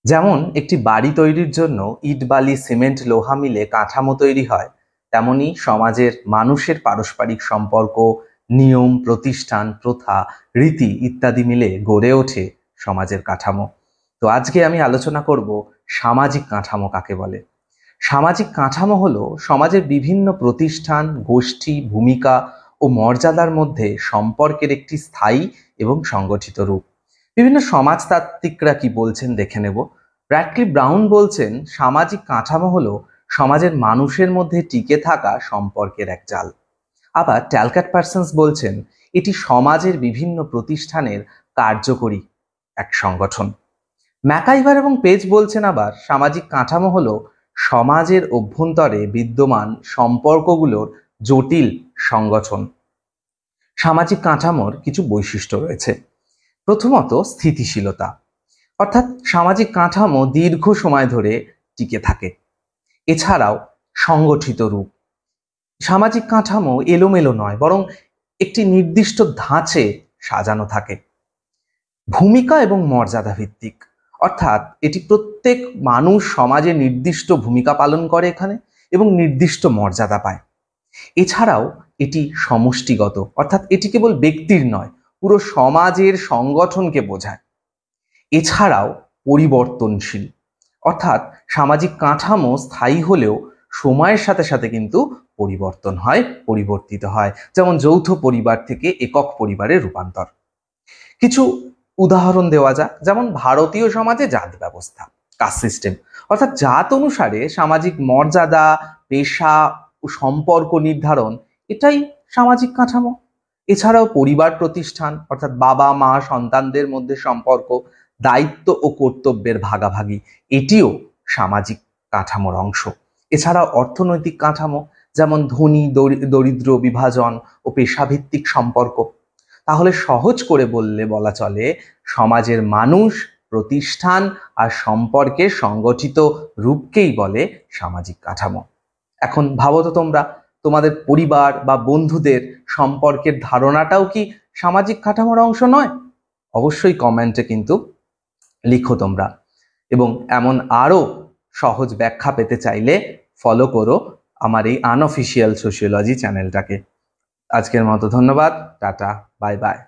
যেমন একটি বাড়ি তৈরির জন্য ইট বালি সিমেন্ট লোহা মিলে কাঠামো তৈরি হয়, তেমনি সমাজের মানুষের পারস্পরিক সম্পর্ক, নিয়ম, প্রতিষ্ঠান, প্রথা, রীতি ইত্যাদি মিলে গড়ে ওঠে সমাজের কাঠামো। তো আজকে আমি আলোচনা করব সামাজিক কাঠামো কাকে বলে। সামাজিক কাঠামো হলো সমাজের বিভিন্ন প্রতিষ্ঠান, গোষ্ঠী, ভূমিকা ও মর্যাদার মধ্যে সম্পর্কের একটি স্থায়ী এবং সংগঠিত রূপ। বিভিন্ন সমাজতাত্ত্বিকরা কি বলছেন দেখে নেব। ব্র্যাডক্লিফ ব্রাউন বলছেন, সামাজিক কাঠামো হলো সমাজের মানুষের মধ্যে টিকে থাকা সম্পর্কের এক জাল। আবার ট্যালকাট পার্সন্স বলছেন, এটি সমাজের বিভিন্ন প্রতিষ্ঠানের কার্যকরী এক সংগঠন। ম্যাকাইভার এবং পেজ বলছেন আবার, সামাজিক কাঠামো হলো সমাজের অভ্যন্তরে বিদ্যমান সম্পর্কগুলোর জটিল সংগঠন। সামাজিক কাঠামোর কিছু বৈশিষ্ট্য রয়েছে। প্রথমত, স্থিতিশীলতা, অর্থাৎ সামাজিক কাঠামো দীর্ঘ সময় ধরে টিকে থাকে। এছাড়াও সংগঠিত রূপ, সামাজিক কাঠামো এলোমেলো নয়, বরং একটি নির্দিষ্ট ধাঁচে সাজানো থাকে। ভূমিকা এবং মর্যাদা ভিত্তিক, অর্থাৎ এটি প্রত্যেক মানুষ সমাজে নির্দিষ্ট ভূমিকা পালন করে এখানে এবং নির্দিষ্ট মর্যাদা পায়। এছাড়াও এটি সমষ্টিগত, অর্থাৎ এটি কেবল ব্যক্তির নয়, পুরো সমাজের সংগঠনকে বোঝায়। এছাড়াও পরিবর্তনশীল, অর্থাৎ সামাজিক কাঠামো স্থায়ী হলেও সময়ের সাথে সাথে কিন্তু পরিবর্তন হয়, পরিবর্তিত হয়, যেমন যৌথ পরিবার থেকে একক পরিবারের রূপান্তর। কিছু উদাহরণ দেওয়া যাক, যেমন ভারতীয় সমাজে জাত ব্যবস্থা, কাস্ট সিস্টেম, অর্থাৎ জাত অনুসারে সামাজিক মর্যাদা, পেশা ও সম্পর্ক নির্ধারণ, এটাই সামাজিক কাঠামো। এছাড়াও পরিবার প্রতিষ্ঠান, অর্থাৎ বাবা মা সন্তানদের মধ্যে সম্পর্ক, দায়িত্ব ও কর্তব্যের ভাগাভাগি, এটিও সামাজিক কাঠামোর অংশ। এছাড়াও অর্থনৈতিক কাঠামো, যেমন ধনী দরিদ্র বিভাজন ও পেশাভিত্তিক সম্পর্ক। তাহলে সহজ করে বলা চলে, সমাজের মানুষ, প্রতিষ্ঠান আর সম্পর্কের সংগঠিত রূপকেই বলে সামাজিক কাঠামো। এখন ভাবো তো তোমরা, তোমাদের পরিবার বা বন্ধুদের সম্পর্কের ধারণাটাও কি সামাজিক কাঠামোর অংশ নয়? অবশ্যই কমেন্টে কিন্তু লিখো তোমরা। এবং এমন আরো সহজ ব্যাখ্যা পেতে চাইলে ফলো করো আমার এই আনঅফিসিয়াল সোশিওলজি চ্যানেলটাকে। আজকের মতো ধন্যবাদ, টাটা, বাই বাই।